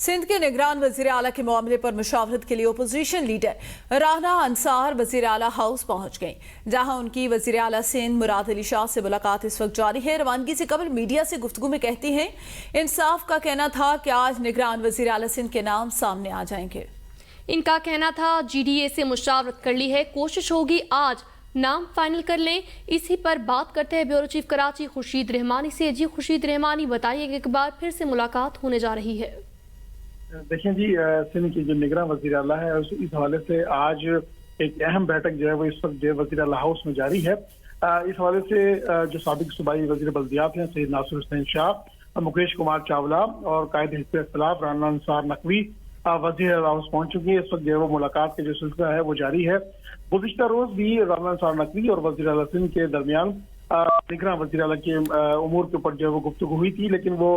सिंध के निगरान वजीर आला के मामले पर मुशावरत के लिए अपोजिशन लीडर राना अंसार वजीर आला हाउस पहुंच गई, जहां उनकी वजीर आला सिंध मुराद अली शाह से मुलाकात इस वक्त जारी है। रवानगी से कबल मीडिया से गुफ्तगू में कहती हैं, इंसाफ का कहना था कि आज निगरान वजीर आला सिंध के नाम सामने आ जाएंगे। इनका कहना था GDA से मुशावरत कर ली है, कोशिश होगी आज नाम फाइनल कर लें। इसी पर बात करते हैं ब्यूरो चीफ कराची खुर्शीद रहमानी से। जी खुर्शीद रहमानी, बताइए कि एक बार फिर से मुलाकात होने जा रही है। देखें जी, सिंध की जो निगरान वज़ीर आला है इस हवाले से आज एक अहम बैठक जो है वो इस वक्त जो वज़ीर आला हाउस में जारी है। इस हवाले से जो साबिक सूबाई वज़ीर बल्दियात हैं सैयद नासिर हुसैन शाह, मुकेश कुमार चावला और कायद हिज़्ब इख्तिलाफ राना अंसार नकवी वज़ीर आला हाउस पहुंच चुकी है। इस वक्त जो है वो मुलाकात का जो सिलसिला है वो जारी है। गुज़िश्ता रोज भी राना अंसार नकवी और वज़ीर आला सिंध के दरमियान निगरान वज़ीर आला के उमूर के ऊपर जो है वो गुफ्तगू हुई थी, लेकिन वो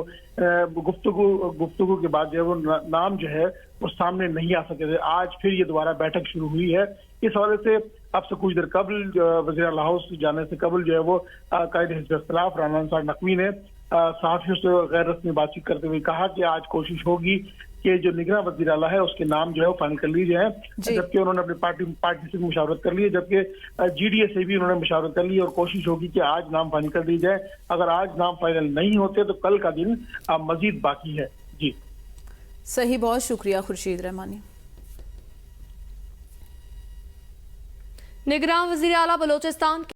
गुफ्तगू के बाद जो है वो नाम जो है वो सामने नहीं आ सके थे। आज फिर ये दोबारा बैठक शुरू हुई है। इस हवाले से अब से कुछ देर कबल वज़ीर आला हाउस जाने से कबल जो है वो कायद हिज़्ब इख्तिलाफ राना अंसार नकवी ने सहाफ़ियों से गैर रस्मी बातचीत करते हुए कहा कि आज कोशिश होगी कि जो निगरान वज़ीर आला है उसके नाम जो है वो फाइनल कर लिए जाए। जबकि उन्होंने अपनी पार्टी से मुशावरत कर ली है, जबकि GDA से भी उन्होंने मुशावरत कर ली और कोशिश होगी कि आज नाम फाइनल कर ली जाए। अगर आज नाम फाइनल नहीं होते तो कल का दिन मजीद बाकी है। जी सही, बहुत शुक्रिया खुर्शीद रहमानी। निगरान वज़ीर आला बलोचिस्तान